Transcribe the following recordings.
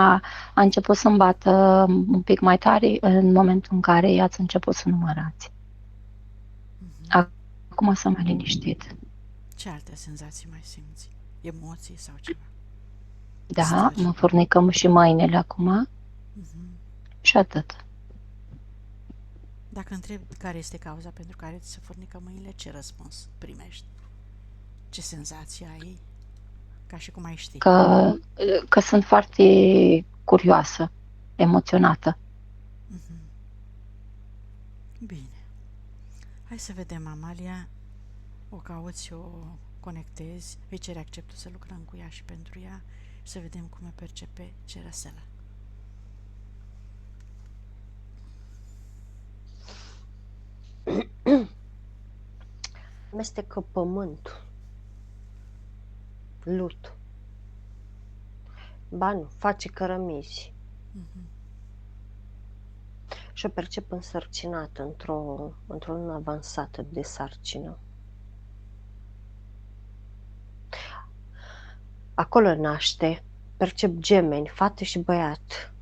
a început să-mi bată un pic mai tare în momentul în care i-ați început să numărați. Acum s-a mai liniștit. Ce alte senzații mai simți? Emoții sau ceva? Da, Stări? mă furnicăm și mâinile acum Mhm. și atât. Dacă întreb care este cauza pentru care ți se furnică mâinile, ce răspuns primești? Ce senzații ai? Ca și cum ai ști. Că sunt foarte curioasă, emoționată. Mhm. Bine. Hai să vedem, Amalia. O cauți, o conectezi, îi ceri acceptul să lucrăm cu ea și pentru ea și să vedem cum o percepe Cerasela. Amestecă pământ, lut. Ba nu, face cărămizi. Și o percep însărcinată într-o lună avansată de sarcină. Acolo naște, percep gemeni, fată și băiat.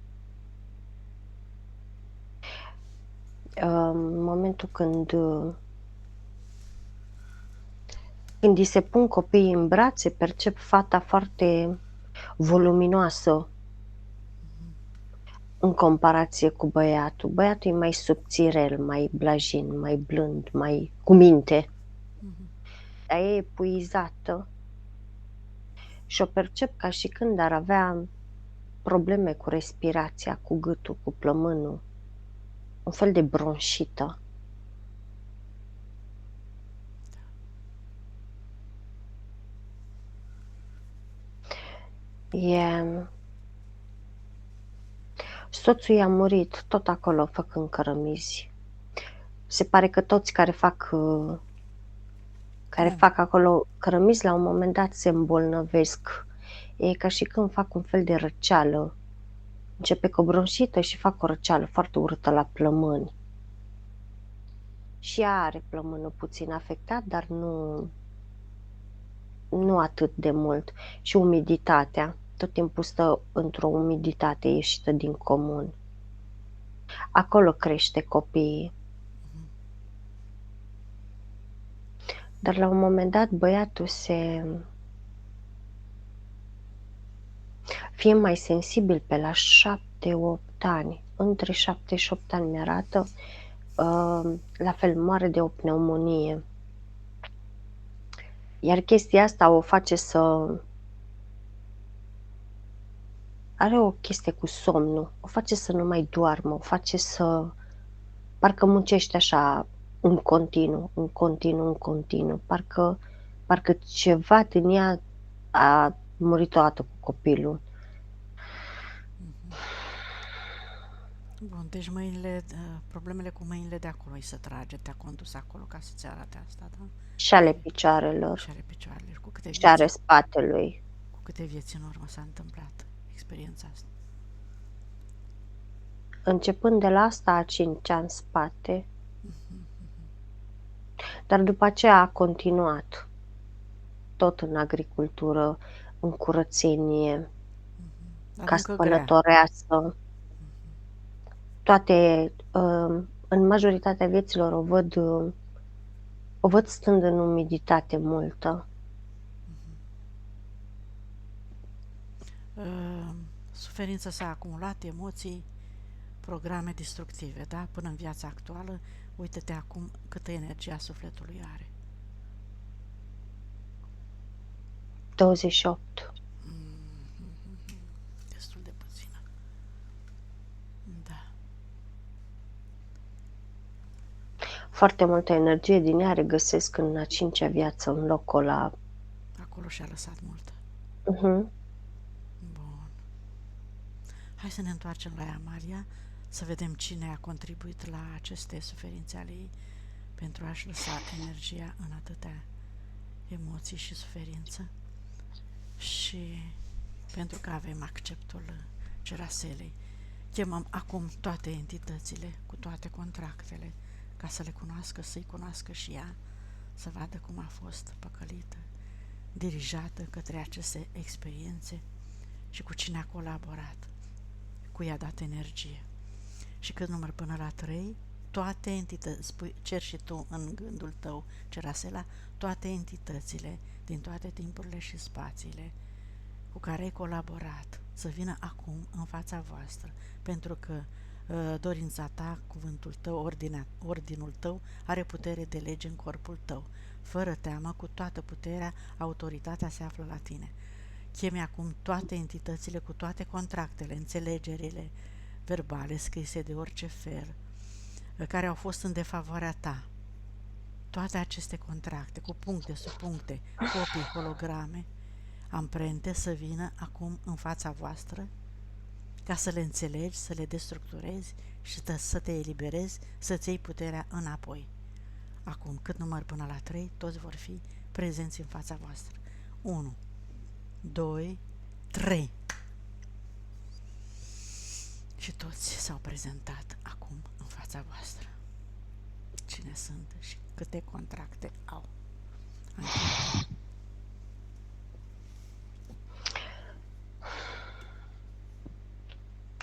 În momentul când îi se pun copiii în brațe, percep fata foarte voluminoasă în comparație cu băiatul. Băiatul e mai subțirel, mai blajin, mai blând, mai cu minte. Dar e epuizată și o percep ca și când ar avea probleme cu respirația, cu gâtul, cu plămânul, un fel de bronșită. Soțul i-a murit tot acolo făcând cărămizi. Se pare că toți care fac acolo cărămizi la un moment dat se îmbolnăvesc. E ca și când fac un fel de răceală. Începe cu o bronșită și fac o răceală foarte urâtă la plămâni. Și ea are plămânul puțin afectat, dar nu atât de mult. Și umiditatea. Tot timpul stă într-o umiditate ieșită din comun. Acolo crește copiii. Dar la un moment dat băiatul fie mai sensibil pe la 7-8 ani. Între 7 și 8 ani mi-arată, la fel moare de o pneumonie. Iar chestia asta o face are o chestie cu somnul, o face să nu mai doarmă, o face parcă muncește așa în continuu, parcă ceva din ea a murit odată cu copilul. Bun, deci problemele cu mâinile de acolo îi se trage, te-a condus acolo ca să-ți arate asta, da? Și ale picioarelor. Și ale picioarelor. Și ale spatelui. Cu câte vieți în urmă s-a întâmplat experiența asta? Începând de la asta a 5 ani în spate. Dar după aceea a continuat. Tot în agricultură, în curățenie, ca spălătoreasă. Toate, în majoritatea vieților o văd stând în umiditate multă. Suferința s-a acumulat, emoții, programe destructive, da? Până în viața actuală, uite-te acum câtă energie a sufletului are. 28. Destul de puțină. Da. Foarte multă energie din ea regăsesc în a 5-a viață, în locul ăla. Acolo și-a lăsat multă. Bun. Hai să ne întoarcem la Amalia, să vedem cine a contribuit la aceste suferințe ale ei pentru a-și lăsa energia în atâtea emoții și suferință și pentru că avem acceptul Ceraselei. Chemăm acum toate entitățile cu toate contractele ca să le cunoască, să-i cunoască și ea, să vadă cum a fost păcălită, dirijată către aceste experiențe și cu cine a colaborat. cui i-a dat energie. Și când număr până la 3, toate entități, cer și tu în gândul tău, Cerasela, toate entitățile din toate timpurile și spațiile cu care ai colaborat să vină acum în fața voastră, pentru că dorința ta, cuvântul tău, ordinul tău are putere de lege în corpul tău. Fără teamă, cu toată puterea, autoritatea se află la tine. Chemi acum toate entitățile cu toate contractele, înțelegerile verbale scrise de orice fel, care au fost în defavoarea ta. Toate aceste contracte, cu puncte, subpuncte, copii, holograme, amprente, să vină acum în fața voastră, ca să le înțelegi, să le destructurezi și să te eliberezi, să-ți iei puterea înapoi. Acum, cât număr până la 3, toți vor fi prezenți în fața voastră. 1, 2, 3. Și toți s-au prezentat acum în fața voastră. Cine sunt și câte contracte au.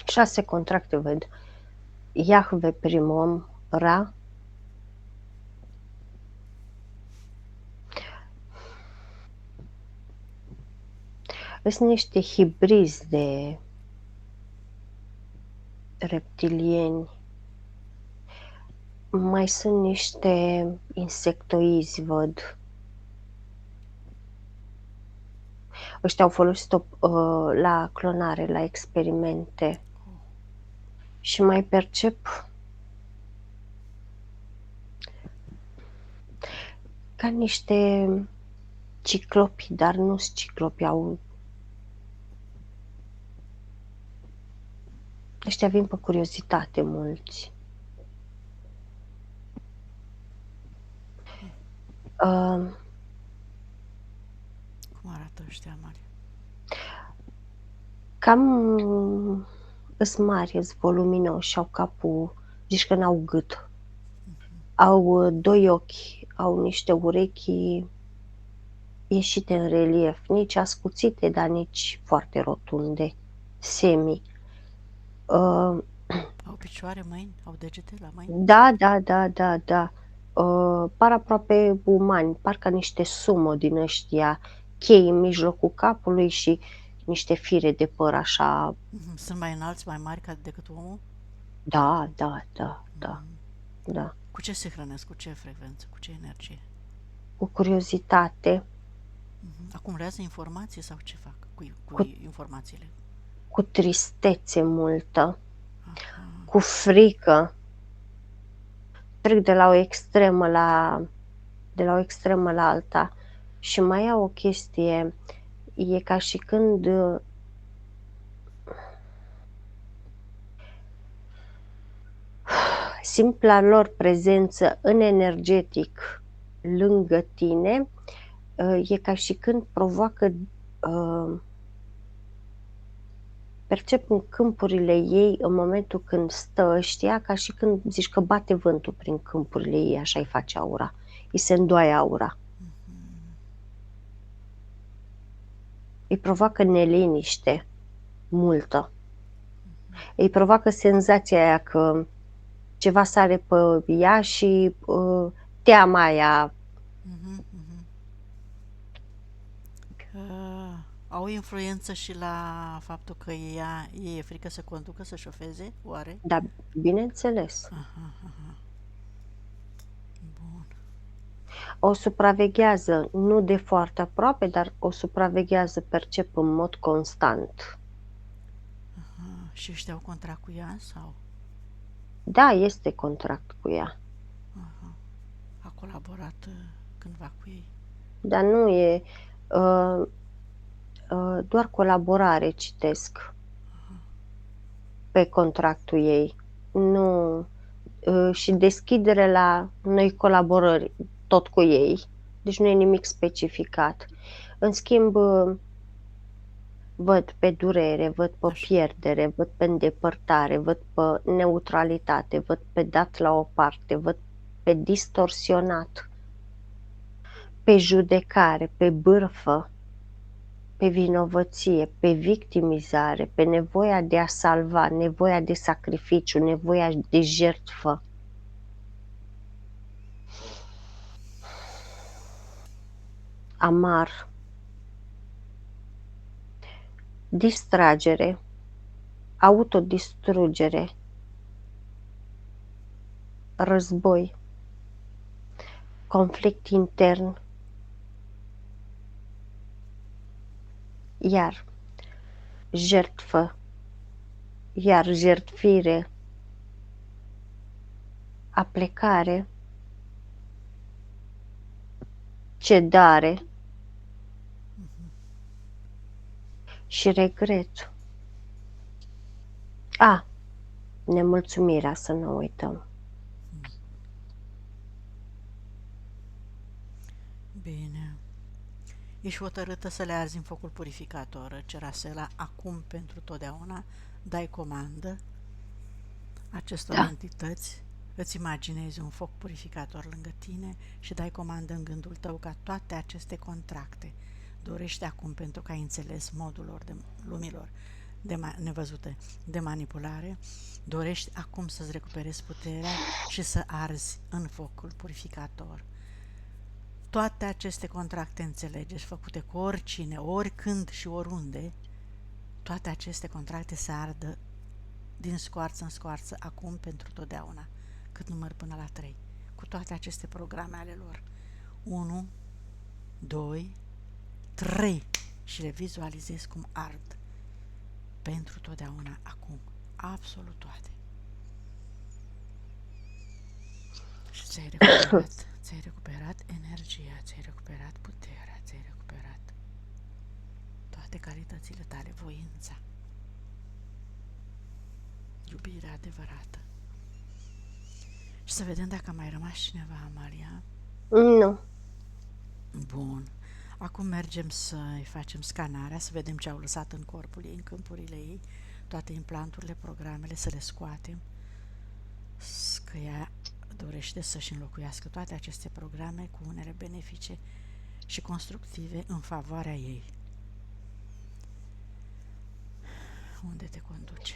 6 contracte văd. Iahve primul om, Ra, sunt niște hibrizi de reptilieni, mai sunt niște insectoizi, văd. Ăștia au folosit-o la clonare, la experimente. Și mai percep ca niște ciclopi, dar nu sunt ciclopi, ăștia vin pe curiozitate mulți. Cum arată ăștia mari? Cam îs mari, îs voluminoși, au capul, zici că n-au gât. Au 2 ochi, au niște urechi ieșite în relief, nici ascuțite, dar nici foarte rotunde, semi. Au picioare, mâini? Au degete la mâini? Da. Par aproape umani, parcă niște sumo din ăștia, chei în mijlocul capului și niște fire de păr așa. Sunt mai înalți, mai mari decât omul? Da. Cu ce se hrănesc? Cu ce frecvență? Cu ce energie? Cu curiozitate. Acumulează informații sau ce fac cu informațiile? Cu tristețe multă. Cu frică. Trec de la o extremă la alta. Și mai au o chestie, e ca și când simpla lor prezență în energetic lângă tine, e ca și când provoacă, percep în câmpurile ei, în momentul când stă ăștia, ca și când zici că bate vântul prin câmpurile ei, așa îi face aura, îi se îndoaie aura. Îi provoacă neliniște multă. Îi provoacă senzația aia că ceva sare pe ea și teama aia. Au influență și la faptul că e frică să conducă, să șofeze, oare? Da, bineînțeles. Bun. O supraveghează, nu de foarte aproape, dar o supraveghează, percep în mod constant. Și ăștia au contract cu ea sau? Da, este contract cu ea. A colaborat cândva cu ei? Dar nu e doar colaborare, citesc pe contractul ei. Nu, și deschidere la noi colaborări tot cu ei. Deci nu e nimic specificat. În schimb, văd pe durere, văd pe pierdere, văd pe îndepărtare, văd pe neutralitate, văd pe dat la o parte, văd pe distorsionat, pe judecare, pe bârfă. pe vinovăție, pe victimizare, pe nevoia de a salva, nevoia de sacrificiu, nevoia de jertfă. Amar, distragere, autodistrugere, război, conflict intern, iar jertfă, iar jertfire, aplecare, cedare și regret. Nemulțumirea, să nu uităm. Bine. Ești hotărâtă să le arzi în focul purificator, Cerasela, acum pentru totdeauna, dai comandă acestor Da. entități, îți imaginezi un foc purificator lângă tine și dai comandă în gândul tău ca toate aceste contracte dorește acum, pentru că ai înțeles modul lor de lumilor nevăzute de manipulare, dorești acum să-ți recuperezi puterea și să arzi în focul purificator toate aceste contracte, înțelegeți, făcute cu oricine, oricând și oriunde, toate aceste contracte se ardă din scoarță în scoarță, acum pentru totdeauna, cât număr până la 3, cu toate aceste programe ale lor. 1, 2, 3 și le vizualizezi cum ard pentru totdeauna, acum, absolut toate. Și ți-ai recuperat energia, ți-ai recuperat puterea, ți-ai recuperat toate calitățile tale, voința, iubirea adevărată. Și să vedem dacă a mai rămas cineva, Amalia. Nu. Bun. Acum mergem să-i facem scanarea, să vedem ce au lăsat în corpul ei, în câmpurile ei, toate implanturile, programele, să le scoatem, că ea dorește să-și înlocuiască toate aceste programe cu unele benefice și constructive în favoarea ei. Unde te conduce?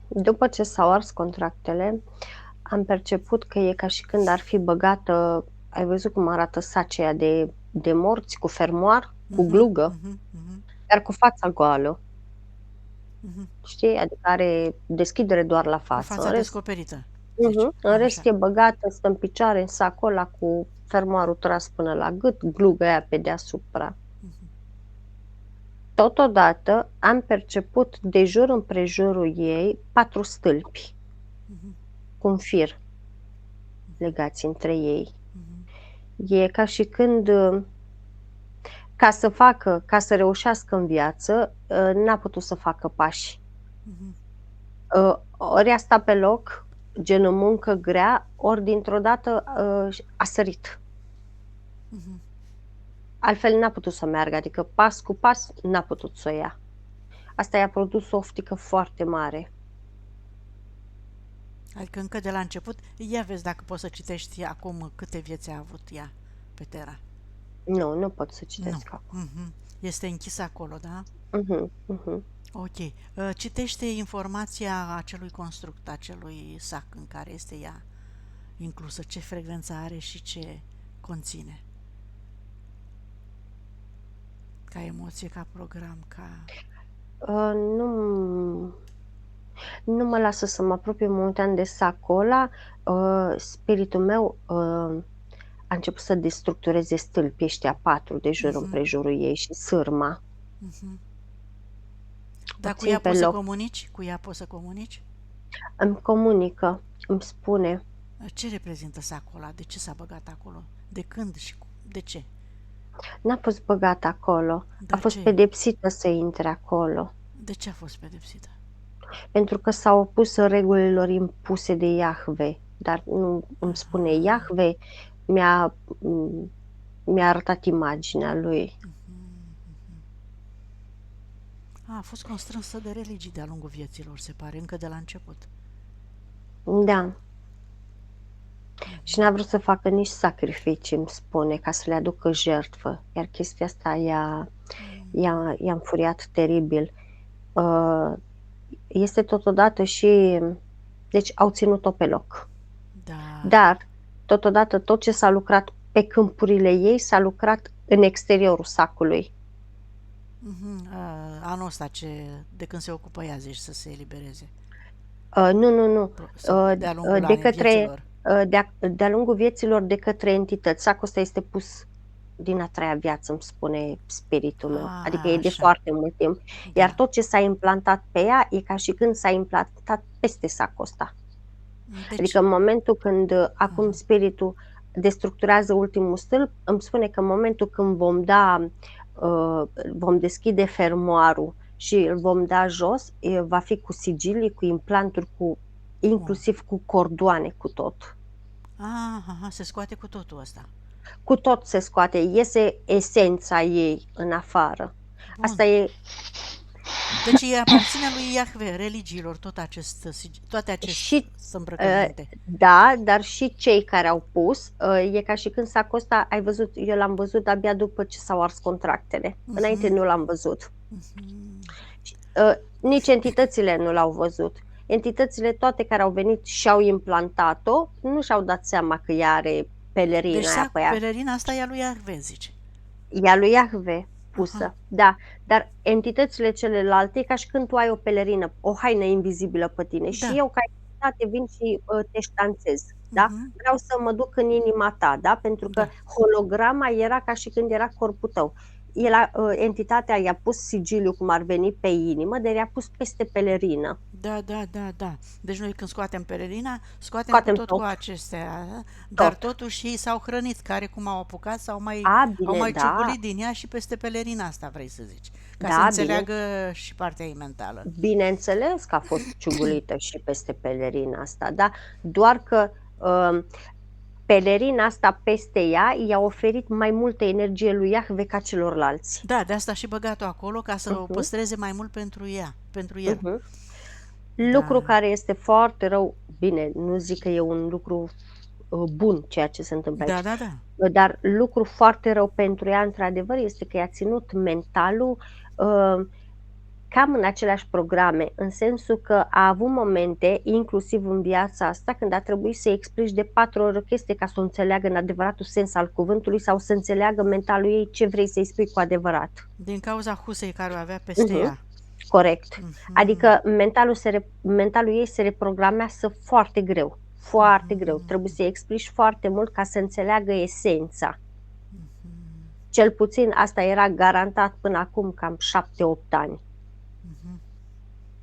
După ce s-au ars contractele, am perceput că e ca și când ar fi băgată, ai văzut cum arată sacea de morți cu fermoar, cu glugă, dar cu fața goală. Știi? Adică are deschidere doar la față. Cu fața descoperită. În rest e băgată, stă în picioare în sacul ăla cu fermoarul tras până la gât, glugă aia pe deasupra. Totodată am perceput de jur împrejurul ei 4 stâlpi cu un fir legați între ei. E ca și când ca să reușească în viață, n-a putut să facă pași. Ori a stat pe loc, gen în muncă grea, ori dintr-o dată a sărit. Altfel n-a putut să meargă, adică pas cu pas n-a putut să o ia. Asta i-a produs o oftică foarte mare. Adică încă de la început, ia vezi dacă poți să citești acum câte vieți a avut ea pe Terra. Nu pot să citesc acum. Este închisă acolo, da? Ok. Citește informația acelui construct, acelui sac în care este ea inclusă, ce frecvență are și ce conține. Ca emoție, ca program, ca... Nu mă lasă să mă apropie momentan de sacul ăla. Spiritul meu a început să destructureze stâlpii ăștia 4 de jur împrejurul ei și sârma. Dar cu ea poți să comunici? Cu ea poți să comunici? Îmi comunică, îmi spune. Ce reprezintă sacul ăla? De ce s-a băgat acolo? De când și de ce? N-a fost băgat acolo. A fost pedepsită să intre acolo. De ce a fost pedepsită? Pentru că s-a opus regulilor impuse de Iahve. Dar nu îmi spune Iahve, mi-a arătat imaginea lui. A fost constrânsă de religii de-a lungul vieților, se pare, încă de la început. Da. Și n-a vrut să facă nici sacrificii, îmi spune, ca să le aducă jertfă. Iar chestia asta i-a înfuriat teribil. Este totodată și... Deci au ținut-o pe loc. Da. Dar, totodată, tot ce s-a lucrat pe câmpurile ei s-a lucrat în exteriorul sacului. Anul ăsta de când se ocupă ea, zici, să se elibereze? Nu. Sau de-a lungul vieților? De-a lungul vieților de către entități. Sacul ăsta este pus din a treia viață, îmi spune spiritul meu. Adică e de foarte mult timp. Da. Iar tot ce s-a implantat pe ea e ca și când s-a implantat peste sacul ăsta. Deci... Adică în momentul când acum spiritul destructurează ultimul stâlp, îmi spune că în momentul când vom deschide fermoarul și îl vom da jos, va fi cu sigilii, cu implanturi, inclusiv cu cordoane, cu tot. Se scoate cu totul ăsta. Cu tot se scoate, iese esența ei în afară. Bun. Asta e... Deci îi aparține lui Iahve, religiilor, toate aceste îmbrăcăminte. Da, dar și cei care au pus, e ca și când sacul ăsta, ai văzut, eu l-am văzut abia după ce s-au ars contractele. Înainte nu l-am văzut. Nici entitățile nu l-au văzut. Entitățile toate care au venit și au implantat-o, nu și-au dat seama că ea are pelerina. Deci pelerina asta e a lui Iahve, zici? E a lui Iahve pusă, da. Dar entitățile celelalte, ca și când tu ai o pelerină, o haină invizibilă pe tine, și eu ca entitate vin și te ștanțez, da? Vreau să mă duc în inima ta, da? Pentru că holograma era ca și când era corpul tău. Entitatea i-a pus sigiliu, cum ar veni, pe inimă, dar i-a pus peste pelerină. Da. Deci noi când scoatem pelerina, scoatem tot cu acestea, dar totuși ei s-au hrănit, care cum au apucat sau au mai ciugulit din ea și peste pelerina asta, vrei să zici, ca să înțeleagă și partea ei mentală. Bineînțeles că a fost ciugulită și peste pelerina asta, da? Doar că pelerina asta peste ea i-a oferit mai multă energie lui Iahve ca celorlalți. Da, de asta și băgat-o acolo, ca să o păstreze mai mult pentru el. Lucru care este foarte rău, bine, nu zic că e un lucru bun ceea ce se întâmplă aici. Da. Dar lucru foarte rău pentru ea, într-adevăr, este că i-a ținut mentalul cam în aceleași programe, în sensul că a avut momente, inclusiv în viața asta, când a trebuit să explici de 4 ori o chestie ca să o înțeleagă în adevăratul sens al cuvântului sau să înțeleagă mentalul ei ce vrei să-i spui cu adevărat. Din cauza husei care o avea peste ea. Corect. Adică mentalul ei se reprogramează foarte greu. Foarte greu. Trebuie să-i explici foarte mult ca să înțeleagă esența. Cel puțin asta era garantat până acum cam 7-8 ani.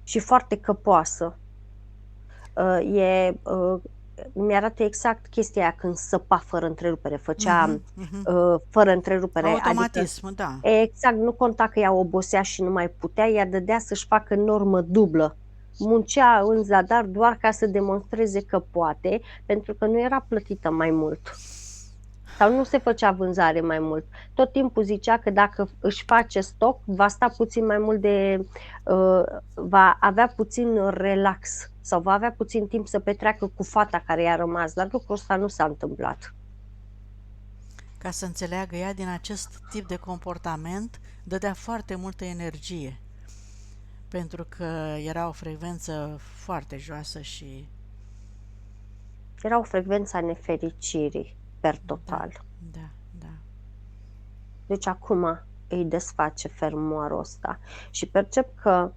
Și foarte căpoasă. Mi-arată exact chestia aia când săpa fără întrerupere, făcea fără întrerupere. Automatism, adică, da. Exact, nu conta că ea obosea și nu mai putea, ea dădea să-și facă normă dublă. Muncea în zadar doar ca să demonstreze că poate, pentru că nu era plătită mai mult. Sau nu se făcea vânzare mai mult. Tot timpul zicea că dacă își face stoc, va sta puțin mai mult va avea puțin relax sau va avea puțin timp să petreacă cu fata care i-a rămas, dar lucrul ăsta nu s-a întâmplat. Ca să înțeleagă ea, din acest tip de comportament dădea foarte multă energie, pentru că era o frecvență foarte joasă și... Era o frecvență a nefericirii, per total. Da. Deci acum îi desface fermoarul ăsta și percep că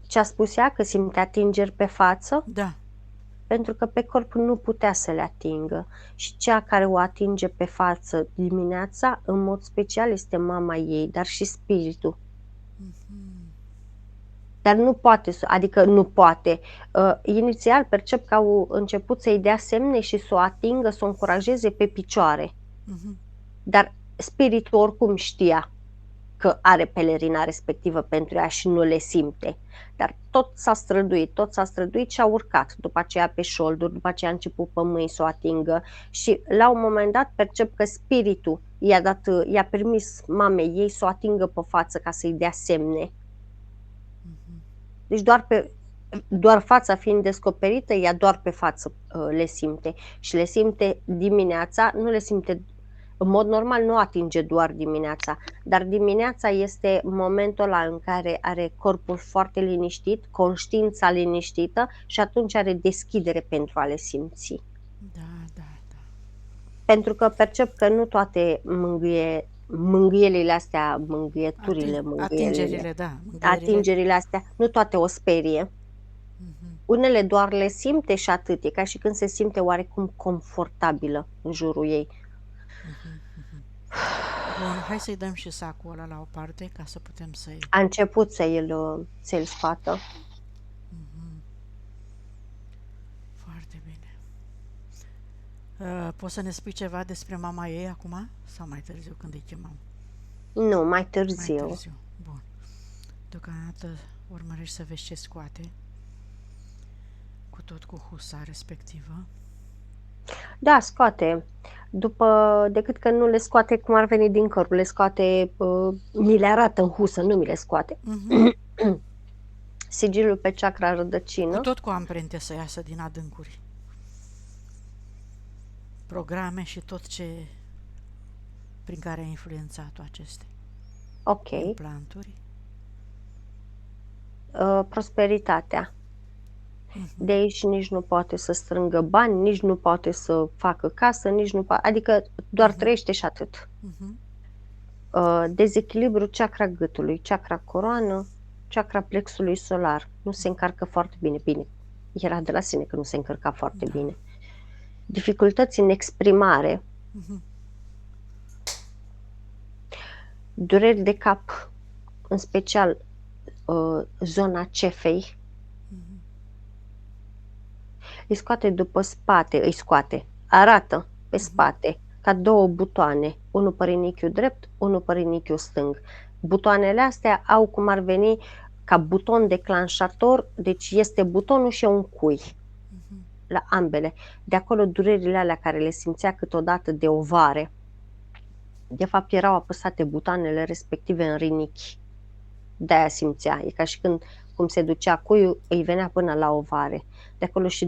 ce a spus ea, că simte atingeri pe față? Da. Pentru că pe corp nu putea să le atingă și cea care o atinge pe față dimineața, în mod special, este mama ei, dar și spiritul. Dar nu poate, adică nu poate. Inițial percep că au început să-i dea semne și să o atingă, să o încurajeze pe picioare. Dar spiritul oricum știa că are pelerina respectivă pentru ea și nu le simte. Dar tot s-a străduit și a urcat. După aceea pe șolduri, după aceea a început pe mâini să o atingă și la un moment dat percep că spiritul i-a permis mamei ei să o atingă pe față ca să-i dea semne. Deci doar doar fața fiind descoperită, ea doar pe față le simte și le simte dimineața, nu le simte, în mod normal nu atinge doar dimineața, dar dimineața este momentul ăla în care are corpul foarte liniștit, conștiința liniștită și atunci are deschidere pentru a le simți. Da. Pentru că percep că nu toate mângâielile astea, mângâieturile, Atingerile, da. atingerile astea, nu toate o sperie. Unele doar le simte și atât, e ca și când se simte oarecum confortabilă în jurul ei. Bun, hai să-i dăm și sacul ăla la o parte ca să putem să-i... A început să-l scoată. Foarte bine. Poți să ne spui ceva despre mama ei acum? Sau mai târziu când îi chemăm? Nu, mai târziu. Mai târziu. Bun. Deocamdată urmărești să vezi ce scoate. Cu tot cu husa respectivă. Da, scoate. Decât că nu le scoate cum ar veni din corp, le scoate, mi le arată în husă, nu mi le scoate. Sigilul pe chakra rădăcină. Cu tot cu amprente să iasă din adâncuri. Programe și tot ce prin care a influențat aceste implanturi. Prosperitatea. De aici nici nu poate să strângă bani, nici nu poate să facă casă, nici nu poate, adică doar trăiește și atât. Dezechilibru chakra gâtului, chakra coroană, chakra plexului solar. Nu se încarcă foarte bine. Bine, era de la sine că nu se încărca foarte bine. Dificultăți în exprimare. Dureri de cap, în special zona cefei. Arată pe spate ca două butoane, unul pe rinichiul drept, unul pe rinichiul stâng. Butoanele astea au cum ar veni ca buton declanșator, deci este butonul și un cui la ambele. De acolo durerile alea care le simțea câteodată de ovare. De fapt erau apăsate butoanele respective în rinichi. De-aia simțea, e ca și când cum se ducea cuiul, îi venea până la ovare. De acolo și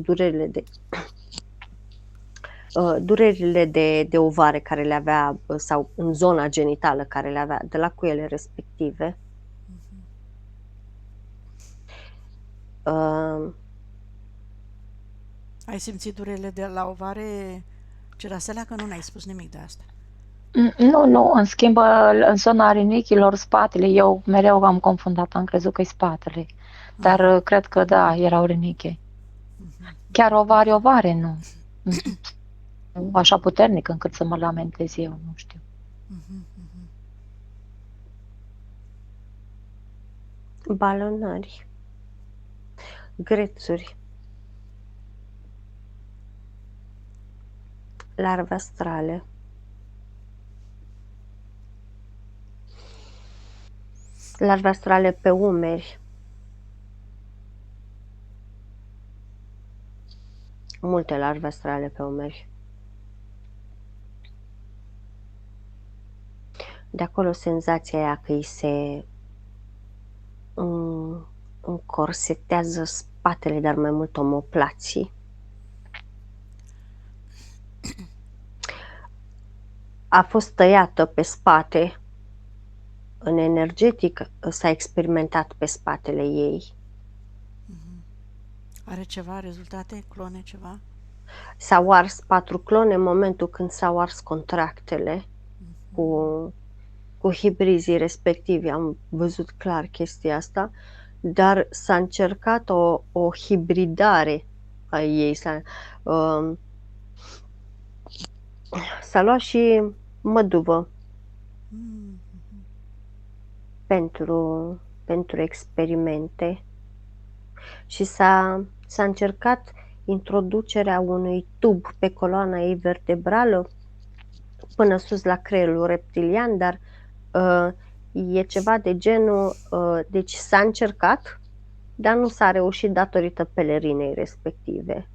durerile de ovare care le avea, sau în zona genitală care le avea, de la cuiele respective. Ai simțit durerile de la ovare, Ceraselea, că nu ne-ai spus nimic de asta? Nu, în schimb, în zona rinichilor, spatele, eu mereu am confundat, am crezut că e spatele, dar cred că da, erau rinichi. Chiar ovare, nu. Așa puternic încât să mă lamentez eu, nu știu. Balonări, grețuri, larve astrale. Larve astrale pe umeri. Multe larve astrale pe umeri. De acolo senzația aia că îi se încorsetează spatele, dar mai mult omoplații. A fost tăiată pe spate. În energetic s-a experimentat pe spatele ei. Are ceva rezultate? Clone ceva? S-au ars 4 clone în momentul când s-au ars contractele cu hibrizii respectivi. Am văzut clar chestia asta, dar s-a încercat o hibridare a ei. S-a luat și măduvă pentru experimente și s-a încercat introducerea unui tub pe coloana ei vertebrală până sus la creierul reptilian, dar e ceva de genul, deci s-a încercat, dar nu s-a reușit datorită pelerinei respective.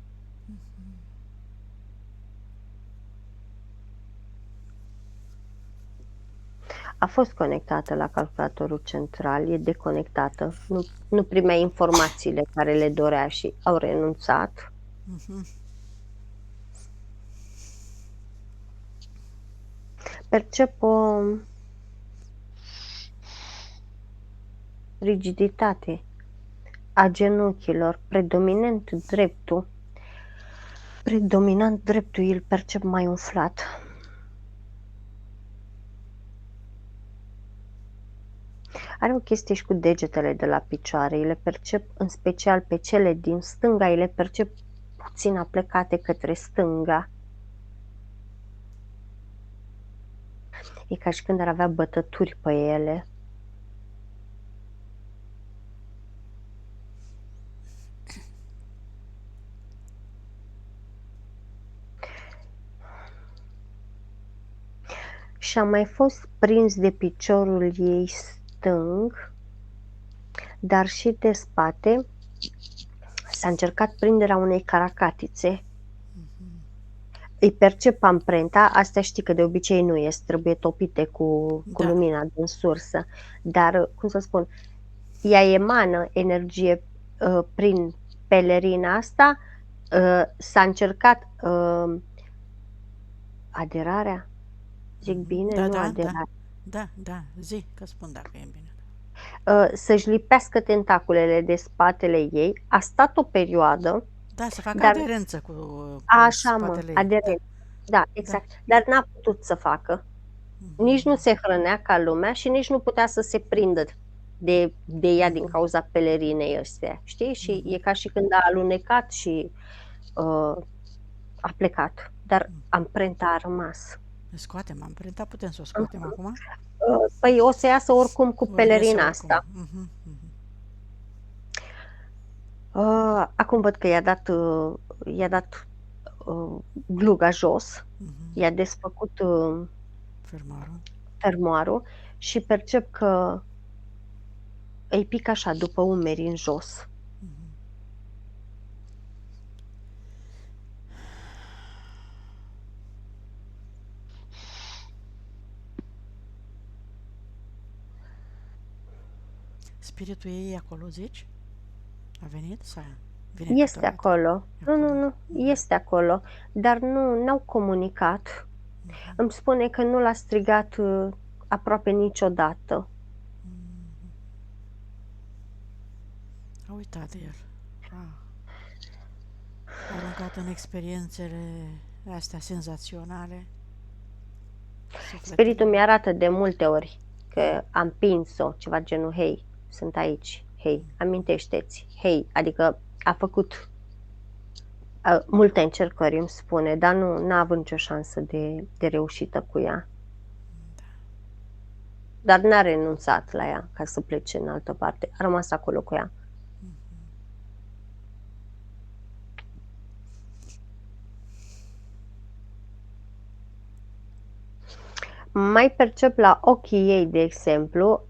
A fost conectată la calculatorul central, e deconectată, nu primea informațiile care le dorea și au renunțat. Percep o rigiditate a genunchilor, predominant dreptul îl percep mai umflat. Are o chestie și cu degetele de la picioare, îi le percep în special pe cele din stânga, îi le percep puțin aplecate către stânga. E ca și când ar avea bătături pe ele. Și a mai fost prins de piciorul ei stâng, dar și de spate. S-a încercat prinderea unei caracatițe. Îi percep amprenta, astea știi că de obicei nu ies, trebuie topite cu lumina din sursă, dar, cum să spun, ea emană energie prin pelerina asta, s-a încercat aderarea, zic bine, nu aderarea. Da, zi, că spun dacă e bine. Să-și lipească tentaculele de spatele ei, a stat o perioadă. Da, să facă aderență cu spatele ei. Aderență. Da, exact. Dar n-a putut să facă. Nici nu se hrănea ca lumea și nici nu putea să se prindă de ea din cauza pelerinei astea, știi? Și e ca și când a alunecat și a plecat, dar amprenta a rămas. Scoatem amprenta, putem să o scoatem acum? Păi o să iasă oricum cu pelerina asta. Acum văd că i-a dat gluga jos, i-a desfăcut fermoarul și percep că îi pică așa după umeri în jos. Spiritul ei e acolo, zici? A venit sau vine? Este acolo. Nu, este acolo, dar n-au comunicat. Îmi spune că nu l-a strigat aproape niciodată. A uitat de el. A aruncat în experiențele astea senzaționale. Spiritul mi-arată de multe ori că am pins-o, ceva genul, hei, sunt aici, hei, amintește-ți, hei, adică a făcut multe încercări, îmi spune, dar n-a avut nicio șansă de reușită cu ea. Dar n-a renunțat la ea ca să plece în altă parte, a rămas acolo cu ea. Mai percep la ochii ei, de exemplu,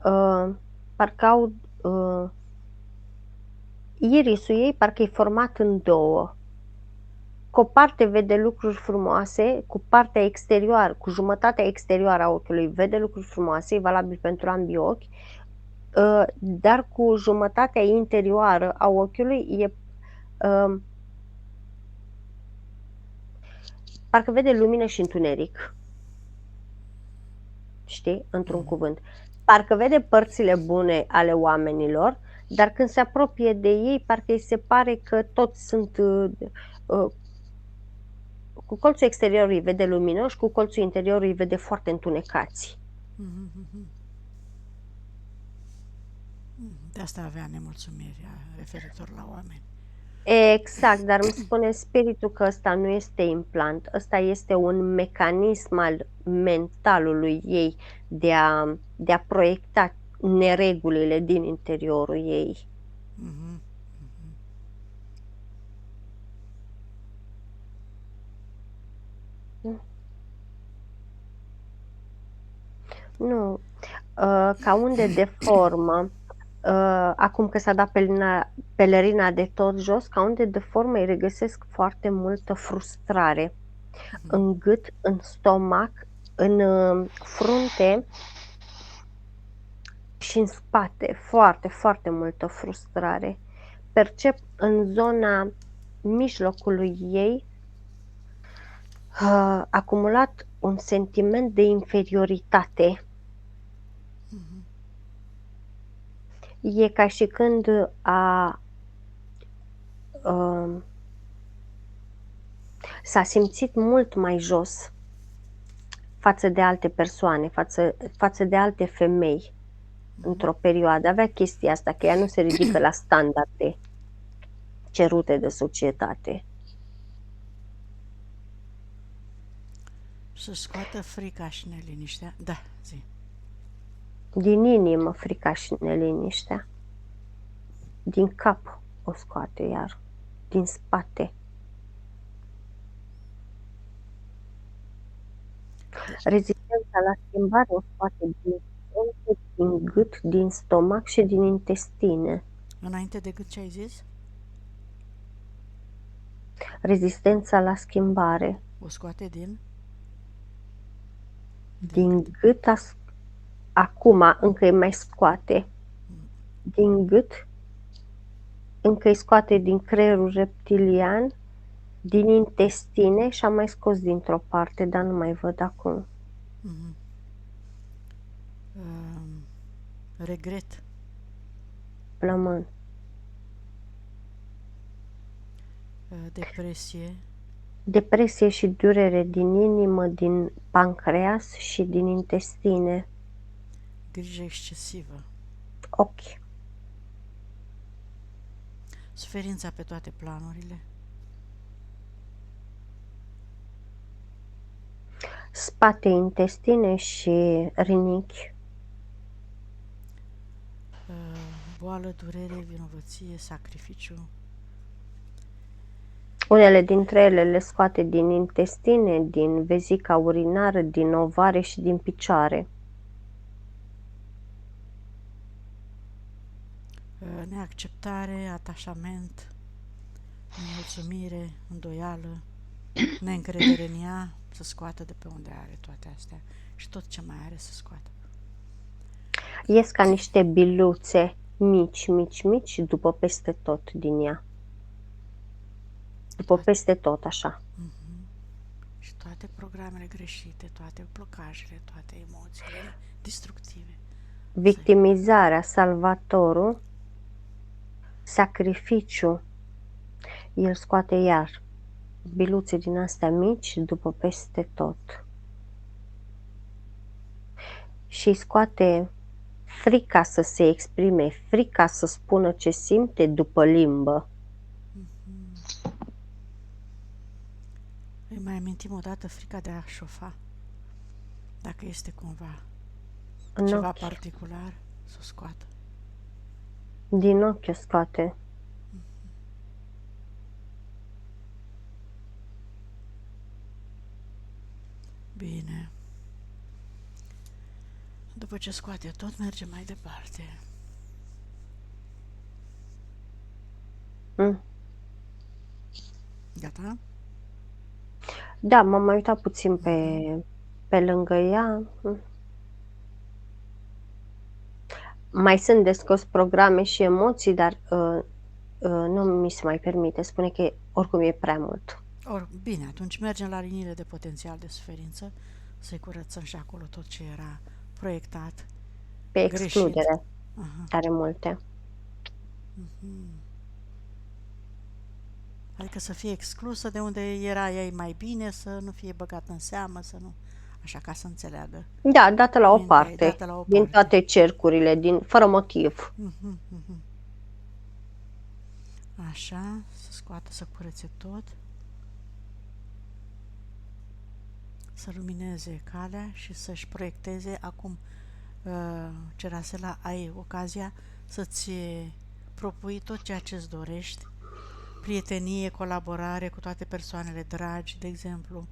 parcă au irisul ei parcă e format în două. Cu o parte vede lucruri frumoase, cu partea exterioară, cu jumătatea exterioară a ochiului vede lucruri frumoase, e valabil pentru ambii ochi, dar cu jumătatea interioară a ochiului parcă vede lumină și întuneric. Știi? Într-un cuvânt. Parcă vede părțile bune ale oamenilor, dar când se apropie de ei, parcă îi se pare că toți sunt cu colțul exterior îi vede luminoși, cu colțul interior îi vede foarte întunecați. De asta avea nemulțumiri referitor la oameni. Exact, dar îmi spune spiritul că ăsta nu este implant, ăsta este un mecanism al mentalului ei de a proiecta neregulile din interiorul ei. Nu, ca unde de formă, acum că s-a dat pelerina de tot jos, ca unde de formă îi regăsesc foarte multă frustrare în gât, în stomac, în frunte, și în spate foarte, foarte multă frustrare. Percep în zona mijlocului ei acumulat un sentiment de inferioritate. E ca și când s-a simțit mult mai jos față de alte persoane, față de alte femei într-o perioadă. Avea chestia asta, că ea nu se ridică la standarde cerute de societate. Să scoată frica și neliniștea. Da, zi. Din inimă frica și neliniștea. Din cap o scoate iar. Din spate. Rezistența la schimbare o scoate din stomac, din gât, din stomac și din intestine. Înainte de gât ce ai zis? Rezistența la schimbare. O scoate din? Din gât acum încă îi mai scoate. Din gât încă îi scoate din creierul reptilian, din intestine și am mai scos dintr-o parte, dar nu mai văd acum. Regret. Plămân. Depresie. Depresie și durere din inimă, din pancreas și din intestine. Grijă excesivă. Ochi. Suferința pe toate planurile. Spate, intestine și rinichi. Boală, durere, vinovăție, sacrificiu. Unele dintre ele le scoate din intestine, din vezica urinară, din ovare și din picioare. Neacceptare, atașament, nemulțumire, îndoială, neîncredere în ea, să scoată de pe unde are toate astea și tot ce mai are să scoată. Ies ca niște biluțe mici, mici, mici, după peste tot din ea. După peste tot, așa. Și toate programele greșite, toate blocajele, toate emoțiile destructive. Victimizarea, salvatorul, sacrificiu, el scoate iar biluțe din astea mici după peste tot. Și scoate frica să se exprime, frica să spună ce simte după limbă. Îi mai amintim o dată frica de a șofa. Dacă este cumva În ceva ochi. particular, să o scoată. Din ochi o scoate. Bine. După ce scoate tot, merge mai departe. Gata? Da, m-am mai uitat puțin pe lângă ea. Mai sunt de scos programe și emoții, dar nu mi se mai permite. Spune că oricum e prea mult. Bine, atunci mergem la liniile de potențial de suferință, să-i curățăm și acolo tot ce era proiectat. Pe excludere. Aha. Are multe. Adică să fie exclusă de unde era ei mai bine, să nu fie băgată în seamă, să nu... Așa, ca să înțeleagă. Da, dată la o parte. Dată la o Din parte. toate cercurile, fără motiv. Așa, să scoată, să curețe tot. Să lumineze calea și să-și proiecteze acum. Cerasela, ai ocazia să-ți propui tot ceea ce îți dorești. Prietenie, colaborare cu toate persoanele dragi, de exemplu,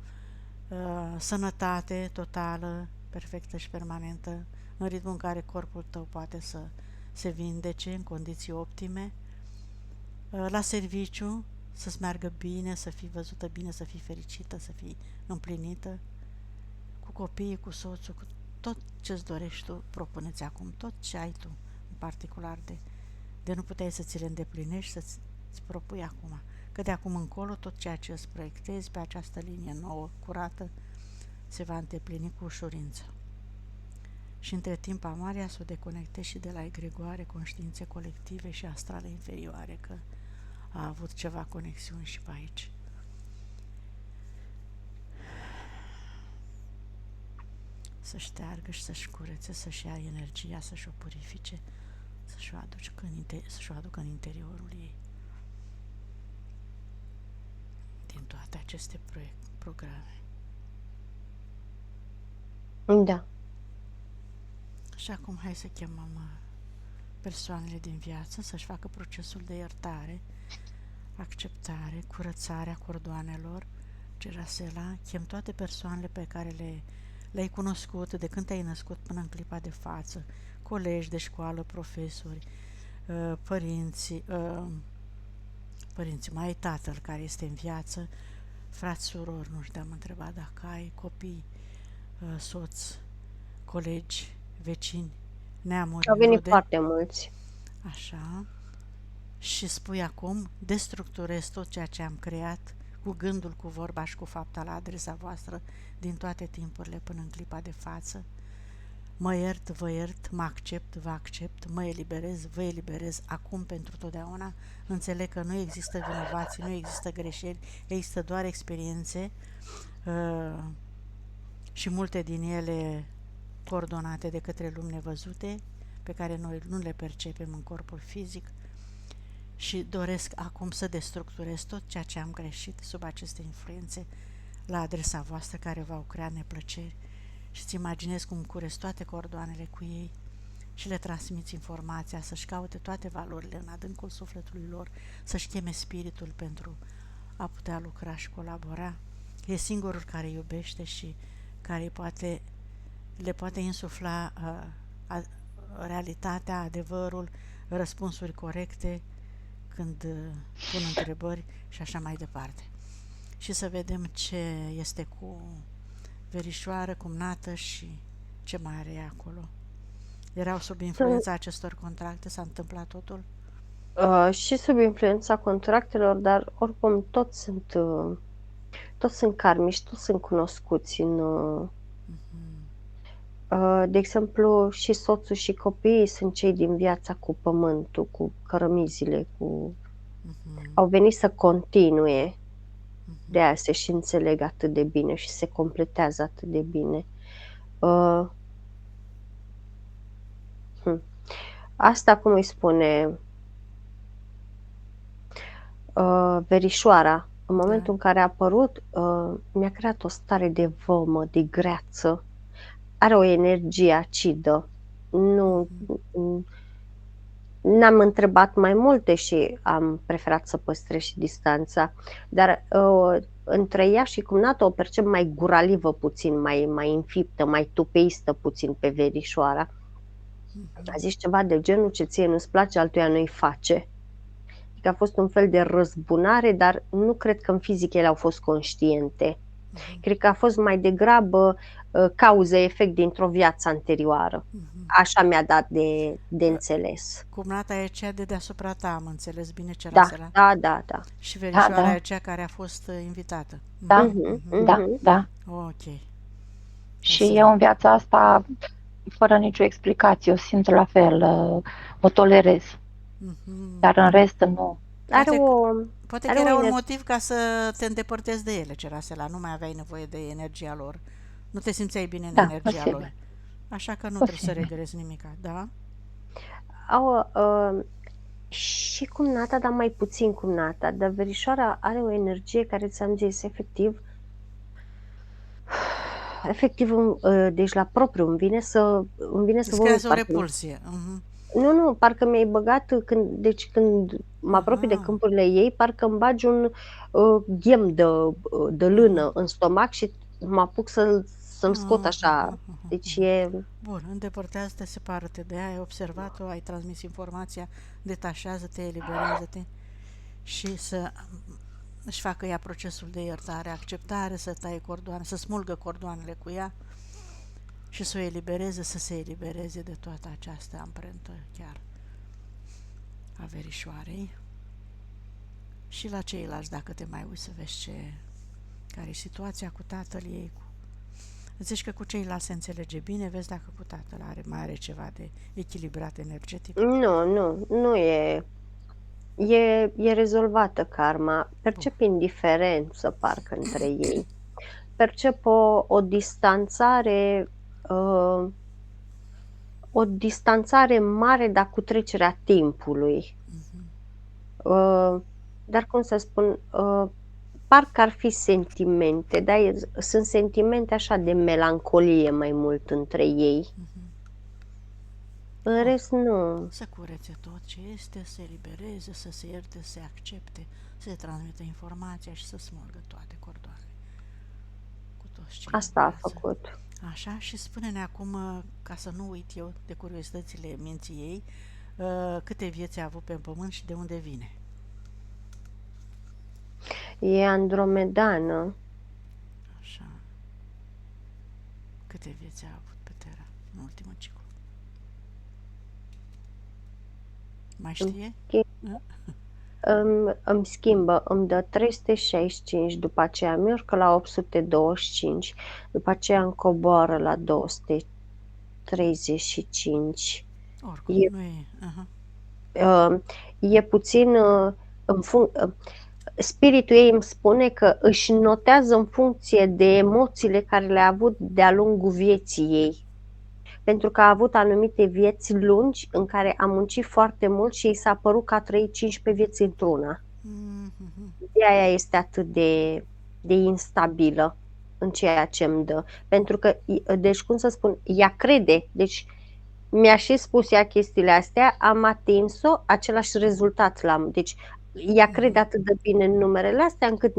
sănătate totală, perfectă și permanentă, în ritmul în care corpul tău poate să se vindece în condiții optime, la serviciu, să-ți meargă bine, să fii văzută bine, să fii fericită, să fii împlinită, cu copiii, cu soțul, cu tot ce-ți dorești tu, propuneți acum, tot ce ai tu, în particular de nu puteai să ți le îndeplinești, să-ți propui acum. Că de acum încolo tot ceea ce îți proiectezi pe această linie nouă, curată, se va îndeplini cu ușurință. Și între timp Amalia să o deconecte și de la egregoare, conștiințe colective și astrale inferioare, că a avut ceva conexiuni și pe aici. Să-și teargă și să-și curețe, să-și ia energia, să-și o purifice, să-și o aducă în interiorul ei. Din toate aceste programe. Da. Și acum hai să chemăm persoanele din viață să-și facă procesul de iertare, acceptare, curățarea cordoanelor. Gerasela, chem toate persoanele pe care le-ai cunoscut de când te-ai născut până în clipa de față, colegi de școală, profesori, părinții, mai ai tatăl care este în viață, frați, surori, nu știu, am întrebat dacă ai copii, soți, colegi, vecini, neamuri, Au venit rude. foarte mulți. Așa. Și spui acum, destructurez tot ceea ce am creat cu gândul, cu vorba și cu fapta la adresa voastră din toate timpurile până în clipa de față. Mă iert, vă iert, mă accept, vă accept, mă eliberez, vă eliberez acum pentru totdeauna. Înțeleg că nu există vinovații, nu există greșeli, există doar experiențe și multe din ele coordonate de către lumi nevăzute, pe care noi nu le percepem în corpul fizic, și doresc acum să destructurez tot ceea ce am greșit sub aceste influențe la adresa voastră care v-au creat neplăceri, și îți imaginezi cum curezi toate cordoanele cu ei și le transmiți informația să-și caute toate valorile în adâncul sufletului lor, să-și cheme spiritul pentru a putea lucra și colabora. E singurul care iubește și care le poate insufla realitatea, adevărul, răspunsuri corecte când pun întrebări și așa mai departe. Și să vedem ce este cu verișoară, cumnată și ce mai are ea acolo. Erau sub influența acestor contracte? S-a întâmplat totul? Și sub influența contractelor, dar oricum toți sunt karmici, toți sunt cunoscuți de exemplu, și soțul și copiii sunt cei din viața cu pământul, cu cărămizile, au venit să continue. De aia se și înțeleg atât de bine și se completează atât de bine. Asta, cum îi spune, verișoara, în momentul în care a apărut, mi-a creat o stare de vămă, de greață. Are o energie acidă. N-am întrebat mai multe și am preferat să păstrez și distanța, dar între ea și cumnată o percep mai guralivă puțin, mai înfiptă, mai tupeistă puțin pe verișoara. A zis ceva de genul: ce ție nu-ți place, altuia nu-i face. Adică a fost un fel de răzbunare, dar nu cred că în fizic ele au fost conștiente. Cred că a fost mai degrabă cauză-efect dintr-o viață anterioară. Așa mi-a dat de înțeles. Cumnata e cea de deasupra ta, am înțeles bine ce era? Da. Și verișoara e cea care a fost invitată. Da. Ok. Și eu în viața asta, fără nicio explicație, o simt la fel, o tolerez. Dar în rest nu. Poate că era un motiv ca să te îndepărtezi de ele, Cerasela, nu mai aveai nevoie de energia lor. Nu te simțeai bine în energia lor. Așa că nu trebuie să regrezi nimica, da? Și cumnata, dar mai puțin cumnata. Dar verișoara are o energie care, ți-am zis, efectiv, deci la propriu îmi vine să creează o repulsie. Nu, parcă mi-ai băgat, când mă apropii de câmpurile ei, parcă îmi bagi un ghem de lână în stomac și mă apuc să-mi scot așa. Deci e... Bun, îndepărtează-te, separă-te de ea, ai observat-o, ai transmis informația, detașează-te, eliberează-te și își facă ea procesul de iertare, acceptare, să taie cordoane, să smulgă cordoanele cu ea și să o elibereze, să se elibereze de toată această amprentă chiar a verișoarei. Și la ceilalți, dacă te mai uiți să vezi care e situația cu tatăl ei. Zici că cu ceilalți se înțelege bine, vezi dacă cu tatăl mai are ceva de echilibrat energetic. Nu e. E rezolvată karma. Percep indiferență parcă între ei. Percep o distanțare o distanțare mare, dar cu trecerea timpului. Dar cum să spun, parcă ar fi sentimente, dar sunt sentimente așa de melancolie mai mult între ei. În rest, nu. Să curețe tot ce este, să se elibereze, să se ierte, să se accepte, să se transmită informația și să smulgă toate cordoanele. Cu toți cei Asta a făcut. Așa, și spune-ne acum, ca să nu uit eu de curiozitățile minții ei, câte vieți a avut pe pământ și de unde vine? E andromedană. Așa. Câte vieți a avut pe Terra în ultimul ciclu? Mai știe? Îmi schimbă, îmi dă 365, după aceea mi urcă la 825, după aceea îmi coboară la 235. Oricum, nu e. E puțin spiritul ei îmi spune că își notează în funcție de emoțiile care le-a avut de-a lungul vieții ei. Pentru că a avut anumite vieți lungi în care a muncit foarte mult și i s-a părut că a trăit 15 vieți într-una. De aia este atât de instabilă în ceea ce îmi dă. Pentru că, deci cum să spun, ea crede, deci mi-a și spus ea chestiile astea, am atins-o, același rezultat l-am. Deci ea crede atât de bine în numerele astea încât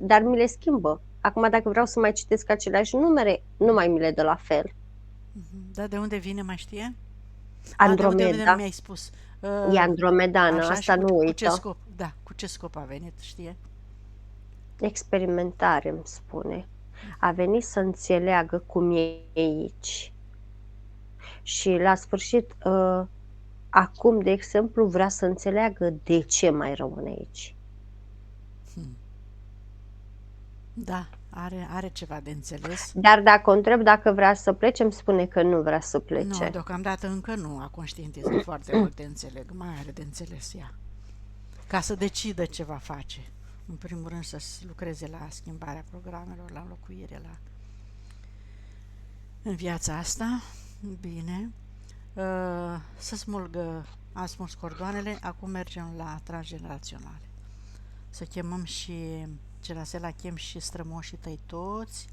dar mi le schimbă. Acum dacă vreau să mai citesc aceleași numere, nu mai mi le dă la fel. Da, de unde vine, mai știe? Andromeda. De unde mi-ai spus? E andromedană, așa, asta nu uită. Cu ce scop? Da, cu ce scop a venit, știe? Experimentare, îmi spune. A venit să înțeleagă cum e aici. Și la sfârșit, acum, de exemplu, vrea să înțeleagă de ce mai rămâne aici. Da, are ceva de înțeles. Dar dacă o întreb dacă vrea să plece, îmi spune că nu vrea să plece. Nu, deocamdată încă nu a conștientizat foarte multe, înțeleg. Mai are de înțeles ea. Ca să decidă ce va face. În primul rând să lucreze la schimbarea programelor, la înlocuire în viața asta. Bine. Să smulgă, a smuls cordoanele, acum mergem la transgeneraționale. Să chemăm și Cerasela, chem și strămoșii tăi toți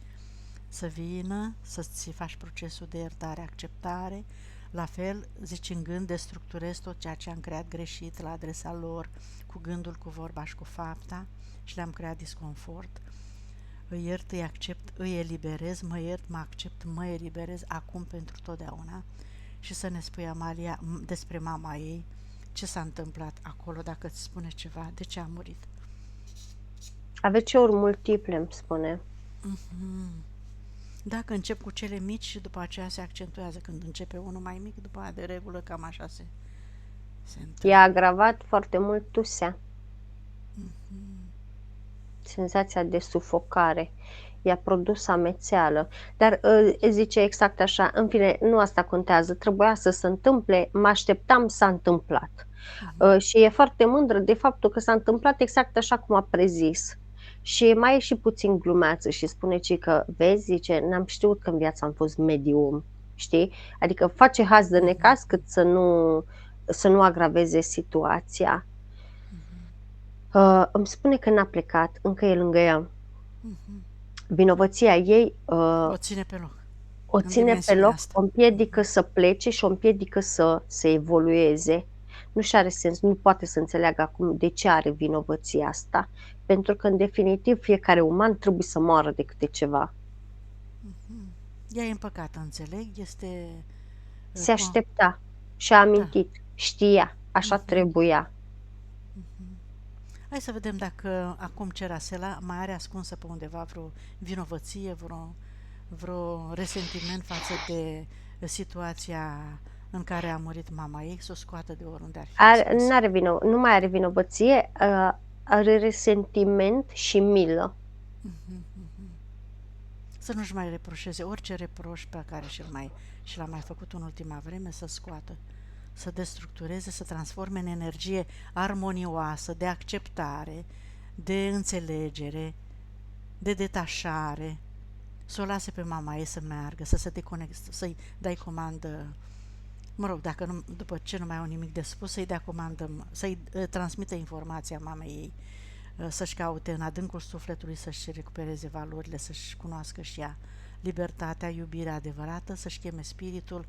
să vină, să-ți faci procesul de iertare, acceptare. La fel, zici în gând, destructurez tot ceea ce am creat greșit la adresa lor, cu gândul, cu vorba și cu fapta și le-am creat disconfort. Îi iert, îi accept, îi eliberez, mă iert, mă accept, mă eliberez acum pentru totdeauna. Și să ne spui, Amalia, despre mama ei, ce s-a întâmplat acolo, dacă îți spune ceva, de ce a murit. AVC-uri multiple, îmi spune. Dacă încep cu cele mici și după aceea se accentuează. Când începe unul mai mic, după aia de regulă cam așa se întâmplă. I-a agravat foarte mult tusea. Senzația de sufocare. I-a produs amețeală. Dar zice exact așa, în fine, nu asta contează, trebuia să se întâmple, mă așteptam, s-a întâmplat. Și e foarte mândră de faptul că s-a întâmplat exact așa cum a prezis. Și mai e și puțin glumeață și spune că, vezi, zice, n-am știut că în viața am fost medium, știi? Adică face haz de necaz cât să nu agraveze situația. Îmi spune că n-a plecat, încă e lângă ea. Vinovăția ei o ține pe loc. O ține pe loc, o împiedică să plece și o împiedică să se evolueze. Nu și are sens, nu poate să înțeleagă acum de ce are vinovăția asta, pentru că în definitiv fiecare uman trebuie să moară de câte ceva. Ea e împăcată, înțeleg, se aștepta și a amintit, știa, așa trebuia. Hai să vedem dacă acum Cerasela mai are ascunsă pe undeva vreo vinovăție, vreo vreo resentiment față de situația în care a murit mama ei, să o scoată de oriunde ar fi scos. Nu mai are vinovăție, are resentiment și milă. Să nu-și mai reproșeze orice reproș pe care și l-a mai făcut în ultima vreme, să scoată, să destructureze, să transforme în energie armonioasă, de acceptare, de înțelegere, de detașare, să o lase pe mama ei să meargă, să se deconecteze, să-i dai comandă, mă rog, dacă nu, după ce nu mai au nimic de spus, să-i dea comandă, să-i transmită informația mamei ei, să-și caute în adâncul sufletului, să-și recupereze valorile, să-și cunoască și ea libertatea, iubirea adevărată, să-și cheme spiritul,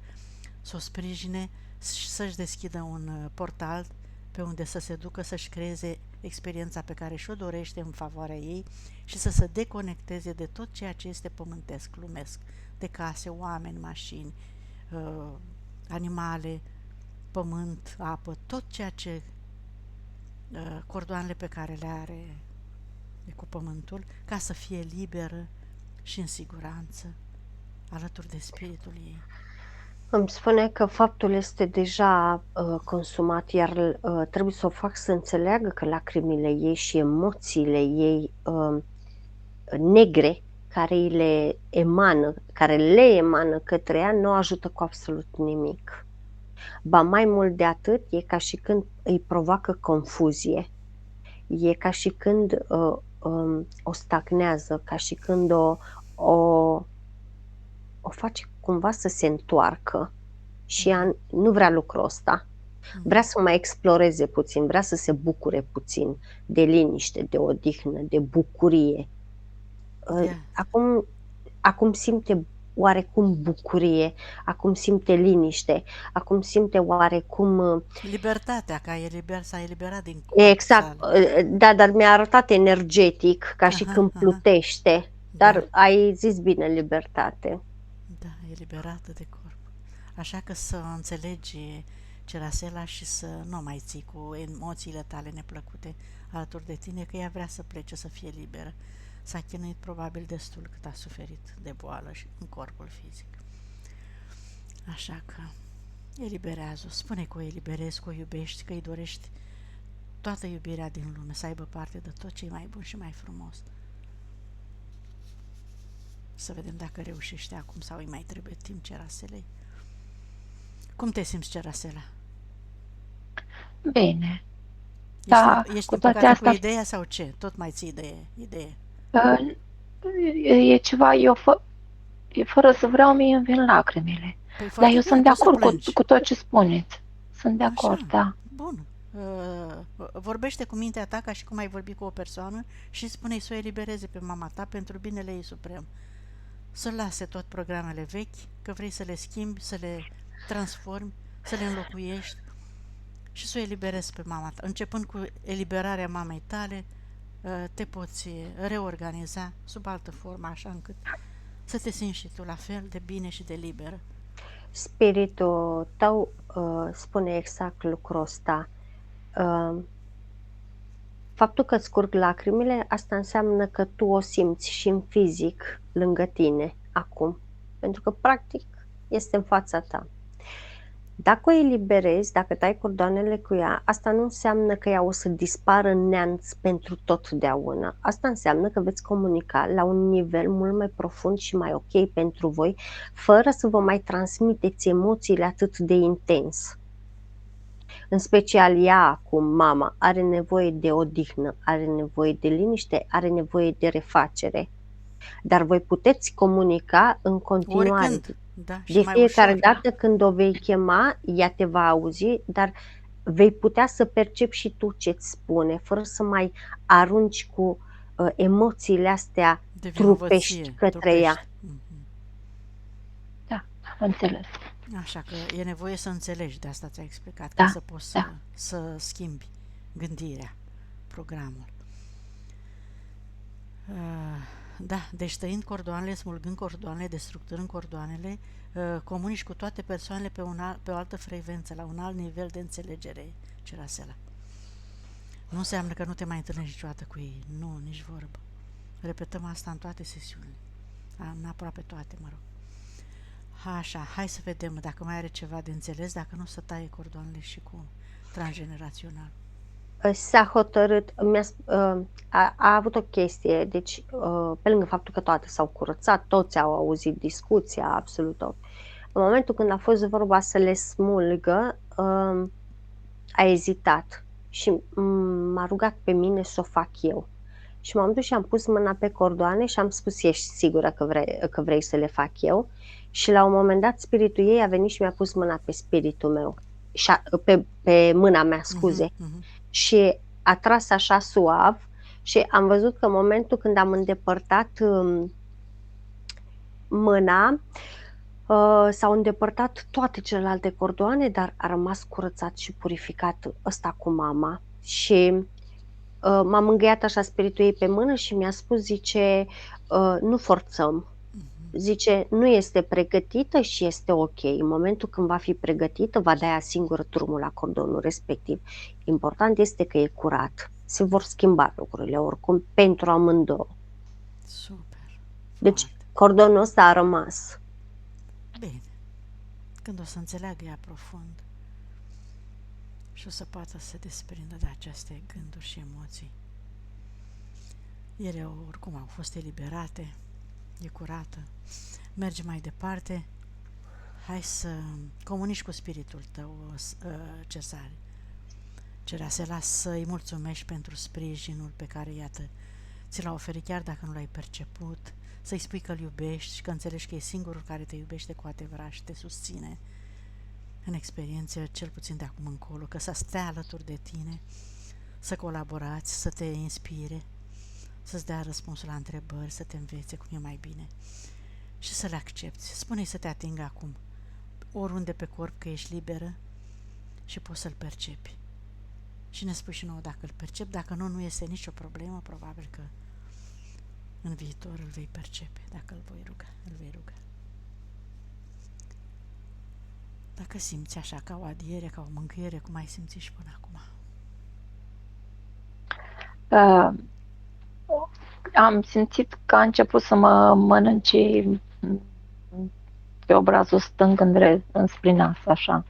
să o sprijine, să-și deschidă un portal pe unde să se ducă, să-și creeze experiența pe care și-o dorește în favoarea ei și să se deconecteze de tot ceea ce este pământesc, lumesc, de case, oameni, mașini, animale, pământ, apă, tot ceea ce cordoanele pe care le are cu pământul, ca să fie liberă și în siguranță alături de spiritul ei. Îmi spune că faptul este deja consumat, iar trebuie să o fac să înțeleagă că lacrimile ei și emoțiile ei negre care le emană către ea, nu ajută cu absolut nimic. Ba mai mult de atât, e ca și când îi provoacă confuzie, e ca și când o stagnează, ca și când o face cumva să se întoarcă și ea nu vrea lucrul ăsta. Vrea să mai exploreze puțin, vrea să se bucure puțin de liniște, de odihnă, de bucurie. Acum simte oarecum bucurie, acum simte liniște, acum simte oarecum... Libertatea, că s-a eliberat din corp. Exact, da, dar mi-a arătat energetic, ca și când plutește, dar ai zis bine, libertate. Da, e liberată de corp. Așa că să înțelegi, Cerasela, și să nu mai ții cu emoțiile tale neplăcute alături de tine, că ea vrea să plece, să fie liberă. S-a chinuit probabil destul cât a suferit de boală și în corpul fizic. Așa că eliberează-o, spune că o eliberezi, că o iubești, că îi dorești toată iubirea din lume, să aibă parte de tot ce e mai bun și mai frumos. Să vedem dacă reușește acum sau îi mai trebuie timp Ceraselei. Cum te simți, Cerasela? Bine. Ești împăcată cu ideea sau ce? Tot mai ții de idee? E ceva, fără să vreau, mie îmi vin lacrimile. Dar eu sunt de acord cu tot ce spuneți. Sunt de acord, da. Bun. Vorbește cu mintea ta ca și cum ai vorbi cu o persoană și spune-i să o elibereze pe mama ta pentru binele ei suprem. Să lase tot programele vechi, că vrei să le schimbi, să le transformi, să le înlocuiești și să o eliberezi pe mama ta. Începând cu eliberarea mamei tale, te poți reorganiza sub altă formă, așa încât să te simți și tu la fel de bine și de liberă. Spiritul tău spune exact lucrul ăsta. Faptul că îți curg lacrimile, asta înseamnă că tu o simți și în fizic lângă tine acum, pentru că practic este în fața ta. Dacă o eliberezi, dacă tai cordoanele cu ea, asta nu înseamnă că ea o să dispară în neamț pentru totdeauna. Asta înseamnă că veți comunica la un nivel mult mai profund și mai ok pentru voi, fără să vă mai transmiteți emoțiile atât de intens. În special ea acum, mama, are nevoie de odihnă, are nevoie de liniște, are nevoie de refacere. Dar voi puteți comunica în continuare. Oricând. Da, de fiecare dată când o vei chema, ea te va auzi, dar vei putea să percepi și tu ce-ți spune, fără să mai arunci cu emoțiile astea trupești către ea. Da, am înțeles. Așa că e nevoie să înțelegi, de asta ți-a explicat, da, ca să poți să schimbi gândirea, programul. Da, deci tăind cordoanele, smulgând cordoanele, destructurând cordoanele, comunici cu toate persoanele pe o altă frecvență, la un alt nivel de înțelegere, Cerasela. Nu înseamnă că nu te mai întâlnești niciodată cu ei, nu, nici vorbă. Repetăm asta în toate sesiunile. în aproape toate, mă rog. Așa, hai să vedem dacă mai are ceva de înțeles, dacă nu să taie cordoanele și cu transgenerațional. S-a hotărât, a avut o chestie, deci pe lângă faptul că toate s-au curățat, toți au auzit discuția, absolut tot. În momentul când a fost vorba să le smulgă, a ezitat și m-a rugat pe mine să o fac eu. Și m-am dus și am pus mâna pe cordoane și am spus, ești sigură că vrei să le fac eu? Și la un moment dat spiritul ei a venit și mi-a pus mâna pe spiritul meu, pe mâna mea, scuze. Și a tras așa suav și am văzut că în momentul când am îndepărtat mâna, s-au îndepărtat toate celelalte cordoane, dar a rămas curățat și purificat ăsta cu mama. Și m-am îngăiat așa spiritul ei pe mână și mi-a spus, zice, nu forțăm. Zice, nu este pregătită și este ok. În momentul când va fi pregătită, va da ea singură drumul la cordonul respectiv. Important este că e curat. Se vor schimba lucrurile oricum pentru amândouă. Super. Deci cordonul ăsta a rămas. Bine. Când o să înțeleagă ea profund și o să poată să se desprindă de aceste gânduri și emoții. Ele oricum au fost eliberate, e curată. Merge mai departe. Hai să comunici cu spiritul tău, Cezare. Cerasela, să-i mulțumești pentru sprijinul pe care, iată, ți l-a oferit chiar dacă nu l-ai perceput, să-i spui că îl iubești și că înțelegi că e singurul care te iubește cu adevărat și te susține în experiență, cel puțin de acum încolo, că să stea alături de tine, să colaborați, să te inspire, să-ți dea răspunsul la întrebări, să te învețe cum e mai bine și să le accepti. Spune-i să te atingă acum, oriunde pe corp, că ești liberă și poți să-l percepi. Și ne spui și nouă dacă îl percepi, dacă nu, nu este nicio problemă, probabil că în viitor îl vei percepe, dacă îl vei ruga. Dacă simți așa, ca o adiere, ca o mângâiere, cum ai simțit și până acum? Am simțit că a început să mă mănânce pe obrazul stâng înspre nas, așa.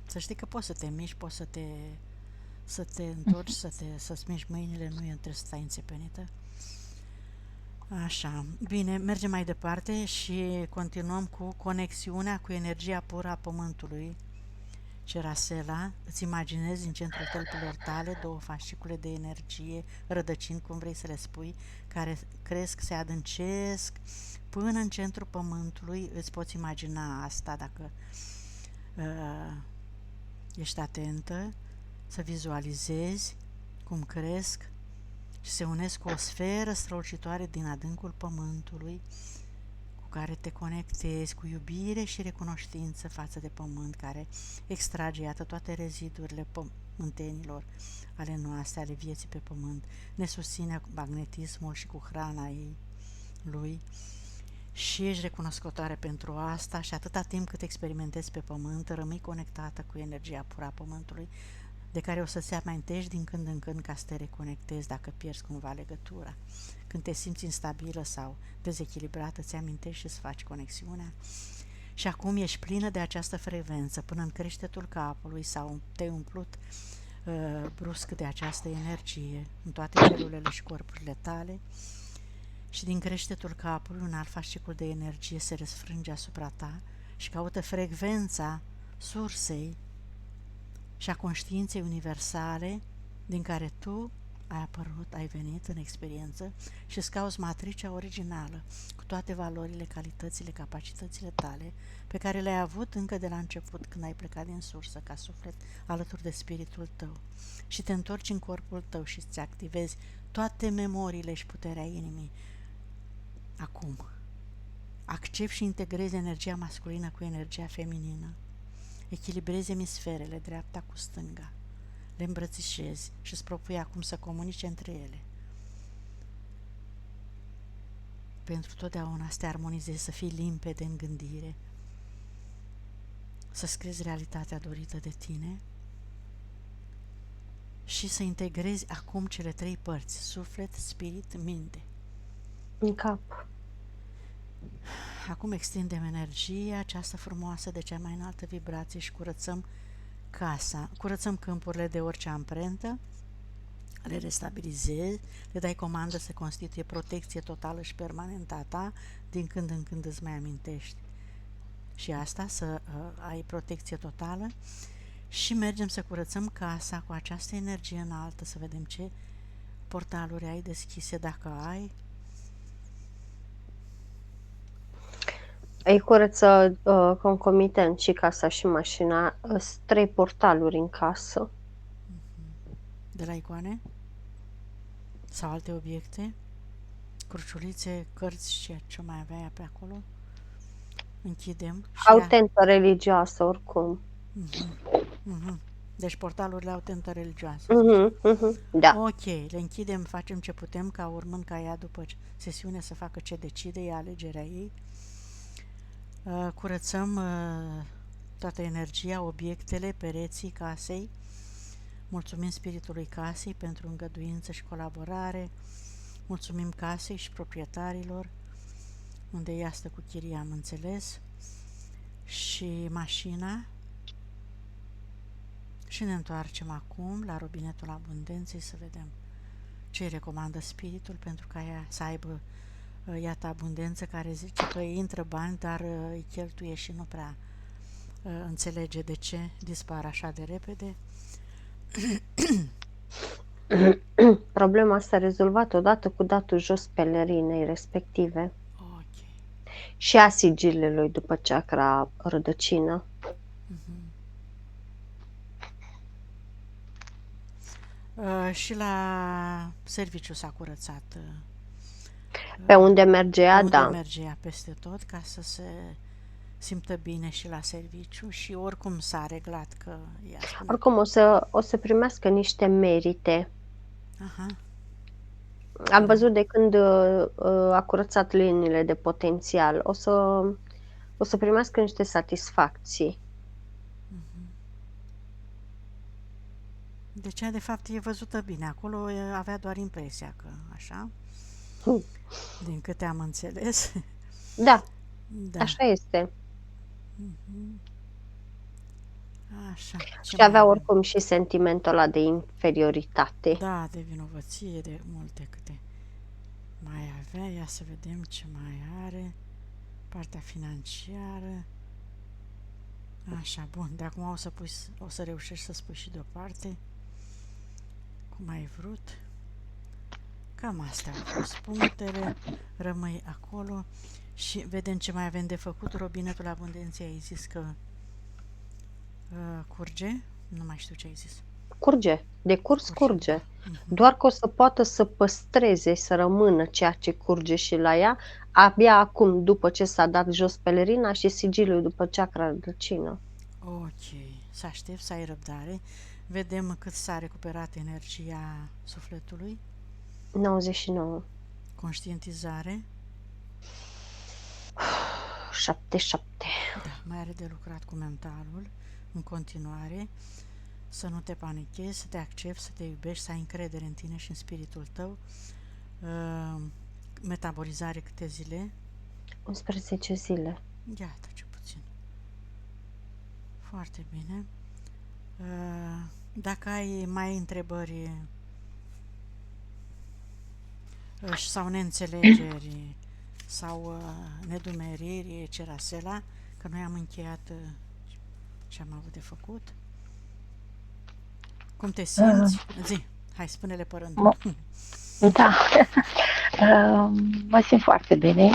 Să știi că poți să te miști, poți să te întorci, să-ți miști mâinile, nu e între să stai înțepenită. Așa, bine, mergem mai departe și continuăm cu conexiunea cu energia pură a Pământului. Cerasela, îți imaginezi în centrul tălpilor tale două fascicule de energie, rădăcini, cum vrei să le spui, care cresc, se adâncesc până în centrul Pământului. Îți poți imagina asta dacă ești atentă, să vizualizezi cum cresc și se unesc cu o sferă strălucitoare din adâncul Pământului, cu care te conectezi cu iubire și recunoștință față de Pământ, care extrage, iată, toate rezidurile pământenilor ale noastre, ale vieții pe Pământ, ne susține cu magnetismul și cu hrana lui și ești recunoscătoare pentru asta și atâta timp cât experimentezi pe Pământ, rămâi conectată cu energia pură a Pământului, de care o să-ți amintești din când în când ca să te reconectezi dacă pierzi cumva legătura. Când te simți instabilă sau dezechilibrată, ți amintești și îți faci conexiunea. Și acum ești plină de această frecvență până în creștetul capului sau te-ai umplut brusc de această energie în toate celulele și corpurile tale și din creștetul capului un alt fascicul de energie se răsfrânge asupra ta și caută frecvența sursei și a conștiinței universale din care tu ai apărut, ai venit în experiență și îți cauți matricea originală cu toate valorile, calitățile, capacitățile tale pe care le-ai avut încă de la început când ai plecat din sursă ca suflet alături de spiritul tău și te întorci în corpul tău și îți activezi toate memoriile și puterea inimii. Acum, accepti și integrezi energia masculină cu energia feminină. Echilibrezi emisferele, dreapta cu stânga. Le îmbrățișezi și îți propui acum să comunice între ele. Pentru totdeauna să te armonizezi, să fii limpede în gândire, să-ți crezi realitatea dorită de tine și să integrezi acum cele trei părți, suflet, spirit, minte. În cap. Acum extindem energia aceasta frumoasă de cea mai înaltă vibrație și curățăm casa, curățăm câmpurile de orice amprentă, le restabilizezi, le dai comandă să constituie protecție totală și permanentă a ta, din când în când îți mai amintești și asta, să ai protecție totală, și mergem să curățăm casa cu această energie înaltă, să vedem ce portaluri ai deschise, dacă ai. Îi curăță concomitent și casa și mașina. Sunt 3 portaluri în casă. De la icoane? Sau alte obiecte? Cruciulițe, cărți, ce mai avea pe acolo? Închidem. Au tentă religioasă oricum. Deci portalurile au tentă religioasă. Da. Ok, le închidem, facem ce putem ca urmând ca ea după sesiune să facă ce decide, e alegerea ei. Curățăm toată energia, obiectele, pereții casei. Mulțumim spiritului casei pentru îngăduință și colaborare. Mulțumim casei și proprietarilor, unde ea stă cu chirie, am înțeles, și mașina. Și ne întoarcem acum la robinetul abundenței să vedem ce îi recomandă spiritul pentru ca ea să aibă, iată, abundență, care zice că îi intră bani, dar îi cheltuie și nu prea înțelege de ce dispar așa de repede. Problema asta rezolvată odată cu datul jos pelerinei respective. Ok. Și a sigilului după chakra rădăcină. Și la serviciu s-a curățat. Pe unde merge ea, unde da. merge ea peste tot, ca să se simtă bine și la serviciu, și oricum s-a reglat că ea spune. Oricum o să primească niște merite. Aha. Am văzut de când a curățat liniile de potențial. O să primească niște satisfacții. Deci, de fapt, e văzută bine. Acolo avea doar impresia că, așa, din câte am înțeles. Da, Da. așa este. Așa. Și avea oricum și sentimentul ăla de inferioritate. Da, de vinovăție, de multe câte mai avea. Ia să vedem ce mai are. Partea financiară. Așa, bun. De acum o să reușești să spui și deoparte cum ai vrut. Cam astea au fost punctele. Rămâi acolo și vedem ce mai avem de făcut. Robinetul abundenței, ai zis că curge? Nu mai știu ce ai zis. Curge. De curs curge. Doar că o să poată să păstreze, să rămână ceea ce curge și la ea, abia acum, după ce s-a dat jos pelerina și sigiliul după chakra rădăcină. Ok. Să aștept, să ai răbdare. Vedem cât s-a recuperat energia sufletului. 99. Conștientizare. 77. Da, mai are de lucrat cu mentalul. În continuare, să nu te panichezi, să te accepti, să te iubești, să ai încredere în tine și în spiritul tău. Metabolizare câte zile? 11 zile. Iată ce puțin. Foarte bine. Dacă ai mai întrebări sau neînțelegeri sau nedumeriri, cerasela, că noi am încheiat ce am avut de făcut. Cum te simți? Zi, hai, spune-le părândul. Da, mă simt foarte bine,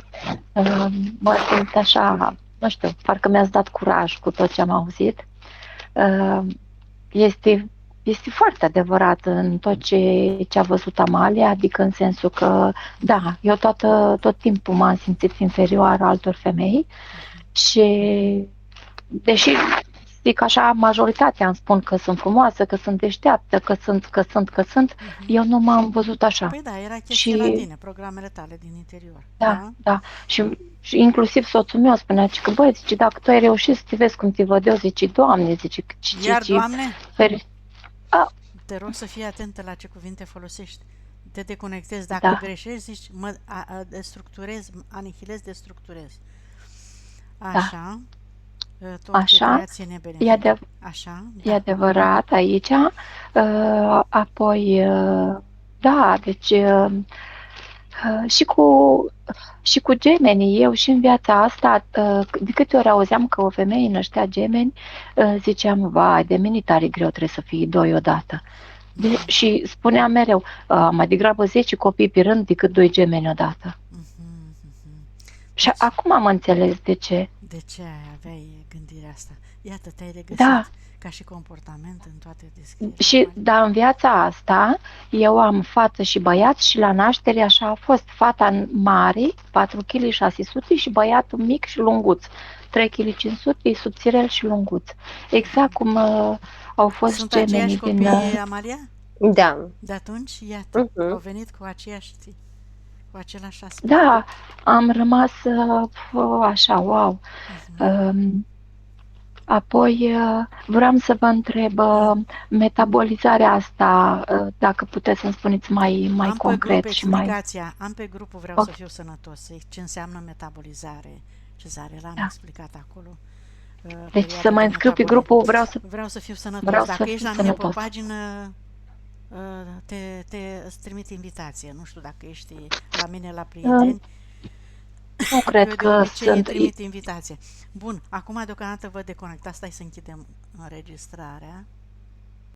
mă simt așa, nu știu, parcă mi-ați dat curaj cu tot ce am auzit. Este foarte adevărat în tot ce a văzut Amalia, adică în sensul că, da, eu tot timpul m-am simțit inferioară altor femei și, deși zic așa, majoritatea îmi spun că sunt frumoasă, că sunt deșteaptă, că sunt, eu nu m-am văzut așa. Păi da, era chestia la tine, programele tale din interior. Da. Și inclusiv soțul meu spunea că, băi, zice, dacă tu ai reușit să te vezi cum te văd eu, zice, Doamne, zice, Doamne, te rog să fii atentă la ce cuvinte folosești. Te deconectezi, dacă greșești, zici, destructurez, anihilez, destructurez. Da, Așa, tot așa, femeia ține e, beneficiu. adev- Așa, e da. adevărat aici. Apoi, da, deci și cu gemenii, eu și în viața asta, de câte ori auzeam că o femeie năștea gemeni, ziceam, vai, de mine tare greu trebuie să fie doi odată. Și spuneam mereu, mai degrabă 10 copii pe rând decât doi gemeni odată. Mhm, mhm. Și Deci, acum am înțeles de ce. de ce aveai gândirea asta? Iată, te-ai Da, regăsit ca și comportament în toate descrierile, și Amalia. dar în viața asta eu am fată și băiat și la naștere așa a fost. Fata mare, 4 kg 600 și băiatul mic și lunguț, 3 kg 500, e subțirel și lunguț. Exact cum au fost Sunt aceiași gemenii din... copii, Amalia? Da. De atunci, iată, au Mhm. venit cu cu același aspect. Da, am rămas așa, wow. Um, Apoi vreau să vă întreb metabolizarea asta, dacă puteți să-mi spuneți mai Am pe grup concret și mai... explicația, am pe grupul Vreau să Ok, fiu sănătos, ce înseamnă metabolizare. Cezare, l-am da. explicat acolo. Deci să Perioada mă de înscriu pe metabolism. grupul Vreau să fiu sănătos. vreau să Dacă ești fiu la mine pe o sănătos. pagină, îți trimit invitație. Nu știu dacă ești la mine la Uh, prieteni, Nu că eu cred de că obicei îi sunt... trimit invitație. Bun, acum deocamdată vă deconectați, stai să închidem înregistrarea.